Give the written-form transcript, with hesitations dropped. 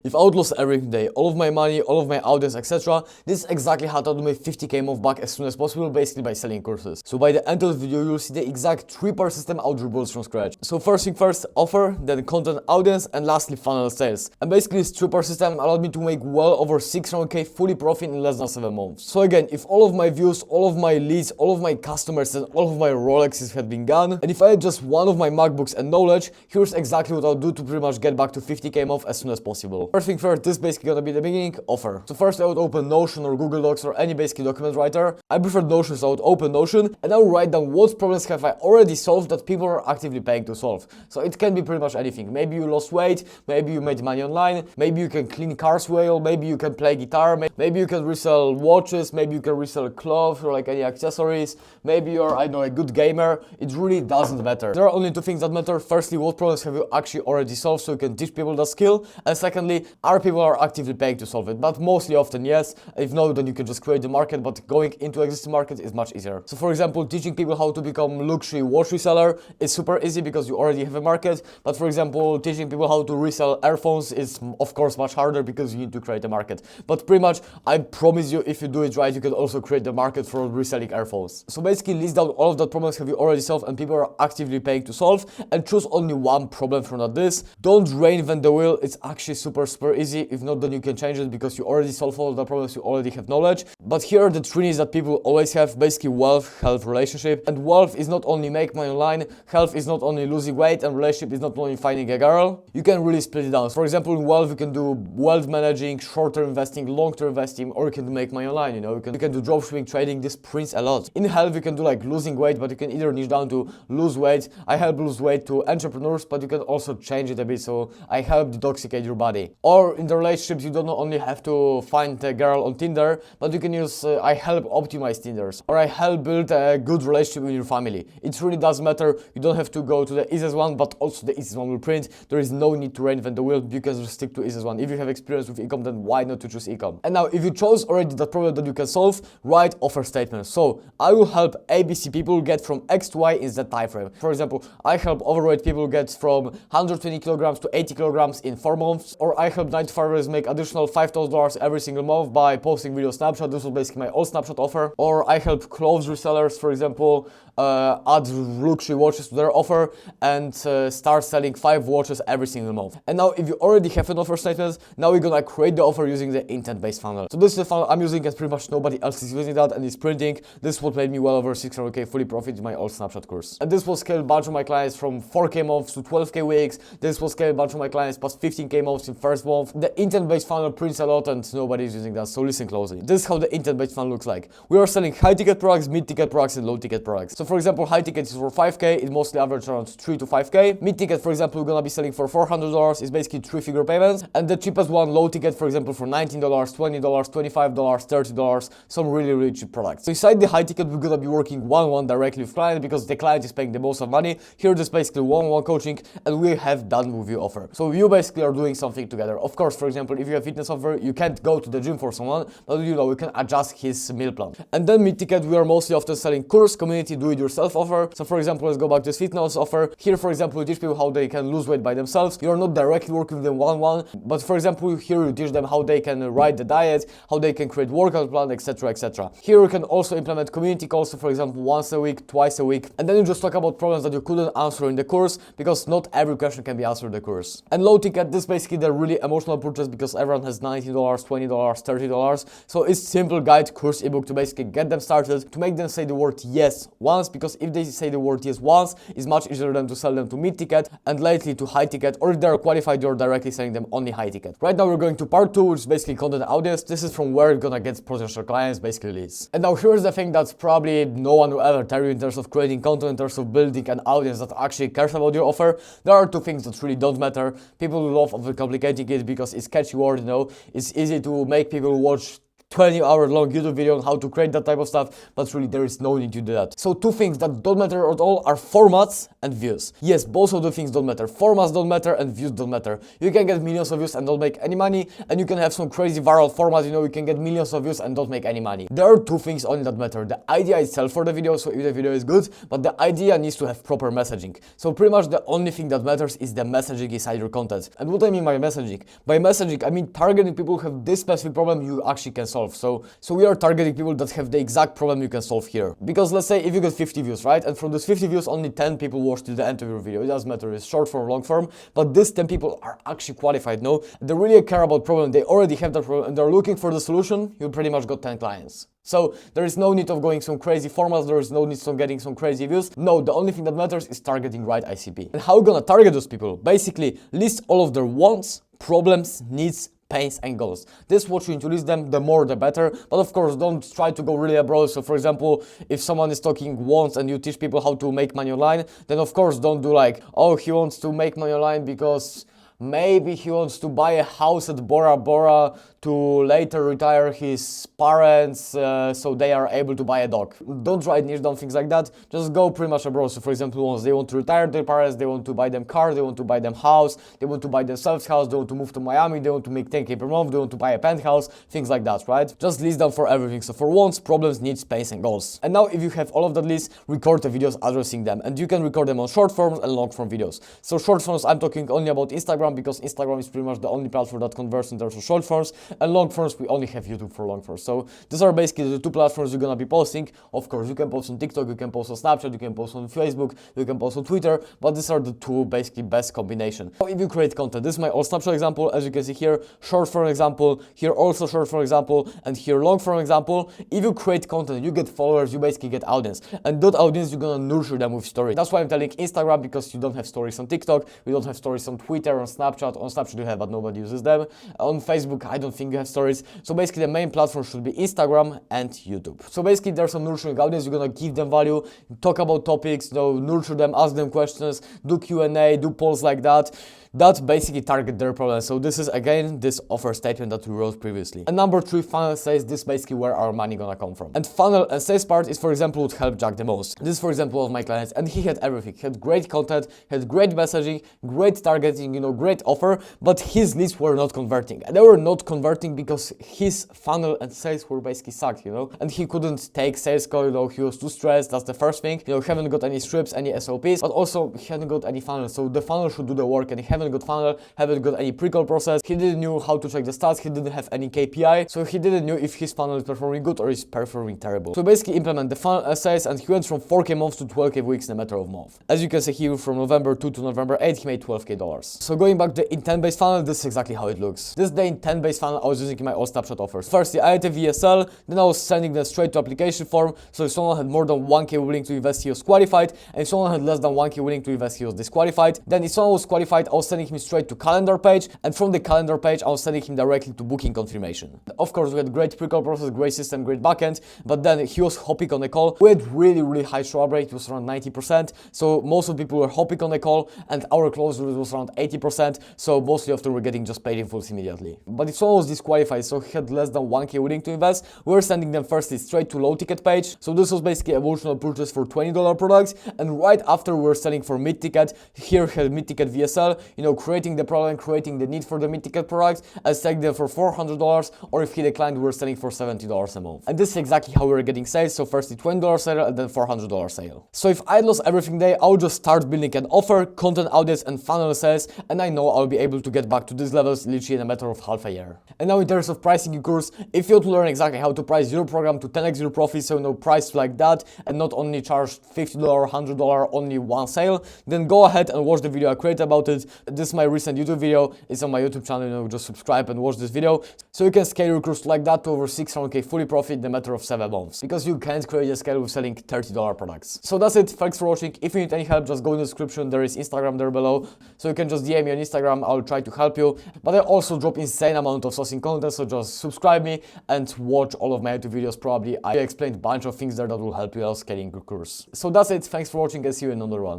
If I would lose every day, all of my money, all of my audience, etc., this is exactly how to do my 50k month back as soon as possible, basically by selling courses. So by the end of the video, you'll see the exact 3-part system I would rebuild from scratch. So first thing first, offer, then content, audience, and lastly funnel sales. And basically this 3-part system allowed me to make well over 600k fully profit in less than 7 months. So again, if all of my views, all of my leads, all of my customers, and all of my Rolexes had been gone, and if I had just one of my MacBooks and knowledge, here's exactly what I'll do to pretty much get back to 50k month as soon as possible. First thing first, this is basically gonna be the beginning, offer. So first I would open Notion or Google Docs or any basically document writer. I prefer Notion, so I would open Notion and I would write down what problems have I already solved that people are actively paying to solve. So it can be pretty much anything. Maybe you lost weight, maybe you made money online, maybe you can clean cars well, maybe you can play guitar, maybe you can resell watches, maybe you can resell clothes or like any accessories, maybe you're, I don't know, a good gamer. It really doesn't matter. There are only two things that matter. Firstly, what problems have you actually already solved so you can teach people the skill, and secondly, are people are actively paying to solve it? But mostly often yes. If no, then you can just create the market, but going into existing market is much easier. So for example, teaching people how to become luxury watch reseller is super easy because you already have a market. But for example, teaching people how to resell earphones is of course much harder because you need to create a market. But pretty much, I promise you, if you do it right, you can also create the market for reselling earphones. So basically list down all of the problems have you already solved and people are actively paying to solve, and choose only one problem from that list. Don't reinvent the wheel. It's actually super easy. If not, then you can change it because you already solve all the problems, you already have knowledge. But here are the three needs that people always have, basically wealth, health, relationship. And wealth is not only make money online, health is not only losing weight, and relationship is not only finding a girl. You can really split it down. For example, in wealth, you can do wealth managing, short-term investing, long-term investing, or you can make money online, you know, you can do dropshipping, trading. This prints a lot. In health, you can do like losing weight, but you can either niche down to lose weight. I help lose weight to entrepreneurs, but you can also change it a bit, so I help detoxicate your body. Or in the relationships, you don't only have to find a girl on Tinder, but you can use I help optimize Tinders, or I help build a good relationship with your family. It really does matter. You don't have to go to the easiest one, but also the easiest one will print. There is no need to reinvent the wheel. You can just stick to easiest one. If you have experience with e-com, then why not to choose e-com? And now, if you chose already that problem that you can solve, write offer statements. So I will help ABC people get from X to Y in that time frame. For example, I help overweight people get from 120 kilograms to 80 kilograms in 4 months, or I help 9-to-5ers make additional $5,000 every single month by posting video snapshot. This was basically my old snapshot offer. Or I help clothes resellers, for example, add luxury watches to their offer and start selling 5 watches every single month. And now, if you already have an offer statement, now we're gonna create the offer using the intent-based funnel. So this is the funnel I'm using, and pretty much nobody else is using that, and it's printing. This is what made me well over 600k fully profit in my old snapshot course. And this will scale a bunch of my clients from 4k months to 12k weeks. This will scale a bunch of my clients past 15k months in first month. The intent-based funnel prints a lot, and nobody is using that, so listen closely. This is how the intent-based funnel looks like. We are selling high-ticket products, mid-ticket products, and low-ticket products. So for example, high-ticket is for 5k, it mostly averages around 3 to 5k. Mid-ticket, for example, we're gonna be selling for $400, is basically 3-figure payments. And the cheapest one, low-ticket, for example, for $19, $20, $25, $30, some really cheap products. So inside the high-ticket, we're gonna be working one-on-one directly with client because the client is paying the most of money. Here, this is basically one-on-one coaching, and we have done with your offer. So you basically are doing something together. Of course, for example, if you have fitness offer, you can't go to the gym for someone, but you know, we can adjust his meal plan. And then mid-ticket, we are mostly often selling course, community, do-it-yourself offer. So for example, let's go back to this fitness offer. Here, for example, we teach people how they can lose weight by themselves. You're not directly working with them one-on-one, but for example, here you teach them how they can write the diet, how they can create workout plan, etc, etc. Here you can also implement community calls, so for example, once a week, twice a week, and then you just talk about problems that you couldn't answer in the course because not every question can be answered in the course. And low ticket, this is basically the really emotional purchase because everyone has $19, $20, $30. So it's simple guide course ebook to basically get them started, to make them say the word yes once, because if they say the word yes once, it's much easier than to sell them to mid ticket and lately to high ticket, or if they're qualified, you're directly selling them only high ticket. Right now we're going to part 2, which is basically content audience. This is from where you're gonna get potential clients, basically leads. And now here's the thing that's probably no one will ever tell you in terms of creating content, in terms of building an audience that actually cares about your offer. There are two things that really don't matter. People love overcomplicating it because it's catchy word, you know. It's easy to make people watch 20-hour long YouTube video on how to create that type of stuff, but really there is no need to do that. So two things that don't matter at all are formats and views. Yes, both of the things don't matter. Formats don't matter and views don't matter. You can get millions of views and don't make any money, and you can have some crazy viral format, you know, you can get millions of views and don't make any money. There are two things only that matter. The idea itself for the video, so if the video is good, but the idea needs to have proper messaging. So pretty much the only thing that matters is the messaging inside your content. And what I mean by messaging? By messaging, I mean targeting people who have this specific problem you actually can solve. So we are targeting people that have the exact problem you can solve here. Because let's say if you get 50 views, right? And from those 50 views, only 10 people watch till the end of your video. It doesn't matter, it's short form or long form, but these 10 people are actually qualified, no? They really care about problem, they already have that problem, and they're looking for the solution, you pretty much got 10 clients. So there is no need of going some crazy formats, there is no need of getting some crazy views. No, the only thing that matters is targeting right ICP. And how are we gonna target those people? Basically, list all of their wants, problems, needs, pains and goals. This what you need to list them, the more the better, but of course don't try to go really abroad. So for example, if someone is talking wants and you teach people how to make money online, then of course don't do like, oh, he wants to make money online because maybe he wants to buy a house at Bora Bora to later retire his parents so they are able to buy a dog. Don't try niche down things like that, just go pretty much abroad. So for example, once they want to retire their parents, they want to buy them car, they want to buy them house, they want to buy themselves house, they want to move to Miami, they want to make 10k per month, they want to buy a penthouse, things like that, right? Just list down for everything. So for wants, problems, needs, pains and goals. And now if you have all of that list, record the videos addressing them, and you can record them on short forms and long form videos. So short forms, I'm talking only about Instagram because Instagram is pretty much the only platform that converts in terms of short forms, and long forms we only have YouTube for long forms. So these are basically the two platforms you're gonna be posting. Of course, you can post on TikTok, you can post on Snapchat, you can post on Facebook, you can post on Twitter, but these are the two basically best combination. Now, if you create content, this is my old Snapchat example, as you can see here, short form example, here also short form example, and here long form example. If you create content, you get followers, you basically get audience, and that audience you're gonna nurture them with stories. That's why I'm telling Instagram, because you don't have stories on TikTok, you don't have stories on Twitter, on Snapchat. On Snapchat you have, but nobody uses them. On Facebook, I don't think you have stories. So basically the main platform should be Instagram and YouTube. So basically there's some nurturing audience, you're gonna give them value, talk about topics, you know, nurture them, ask them questions, do Q&A, do polls like that. That basically target their problem. So this is again this offer statement that we wrote previously. And number 3, funnel sales. This is basically where our money gonna come from. And funnel and sales part is, for example, what helped Jack the most. This is, for example, of my clients, and he had everything. He had great content, had great messaging, great targeting, you know, great offer, but his leads were not converting. And they were not converting because his funnel and sales were basically sucked, you know, and he couldn't take sales call, you know, he was too stressed. That's the first thing. You know, he haven't got any scripts, any SOPs, but also he hadn't got any funnel. So the funnel should do the work, and he haven't got funnel, haven't got any pre-call process, he didn't know how to check the stats, he didn't have any KPI, so he didn't know if his funnel is performing good or is performing terrible. So basically implement the funnel sales, and he went from 4k months to 12k weeks in a matter of a month. As you can see here, from November 2 to November 8, he made $12k. So going back to the intent-based funnel, this is exactly how it looks. This is the intent-based funnel I was using in my old Snapchat offers. Firstly, I had a VSL, then I was sending them straight to application form, so if someone had more than 1k willing to invest, he was qualified, and if someone had less than 1k willing to invest, he was disqualified. Then if someone was qualified, I was sending him straight to calendar page, and from the calendar page I was sending him directly to booking confirmation. Of course, we had great pre-call process, great system, great backend, but then he was hopping on the call. We had really high show up rate, it was around 90%, so most of the people were hopping on the call, and our close rate was around 80%, so mostly often we're getting just paid in full immediately. But if someone was disqualified, so he had less than 1k willing to invest, we were sending them firstly straight to low ticket page. So this was basically emotional purchase for $20 products, and right after we were selling for mid ticket. Here had mid ticket VSL, you know, creating the problem, creating the need for the mid ticket products, and selling them for $400, or if he declined, we were selling for $70 a month. And this is exactly how we were getting sales. So firstly $20 sale and then $400 sale. So if I lost everything there, I would just start building an offer, content audience and funnel sales, and I know I'll be able to get back to these levels literally in a matter of half a year. And now in terms of pricing your course, if you want to learn exactly how to price your program to 10x your profit, so no price like that, and not only charge $50, $100, only one sale, then go ahead and watch the video I created about it. This is my recent YouTube video. It's on my YouTube channel, you know, just subscribe and watch this video. So you can scale your course like that to over 600k fully profit in a matter of 7 months. Because you can't create a scale with selling $30 products. So that's it. Thanks for watching. If you need any help, just go in the description. There is Instagram there below. So you can just DM me on Instagram. I'll try to help you. But I also drop insane amount of sourcing content. So just subscribe me and watch all of my YouTube videos. Probably I explained a bunch of things there that will help you out scaling your course. So that's it. Thanks for watching and see you in another one.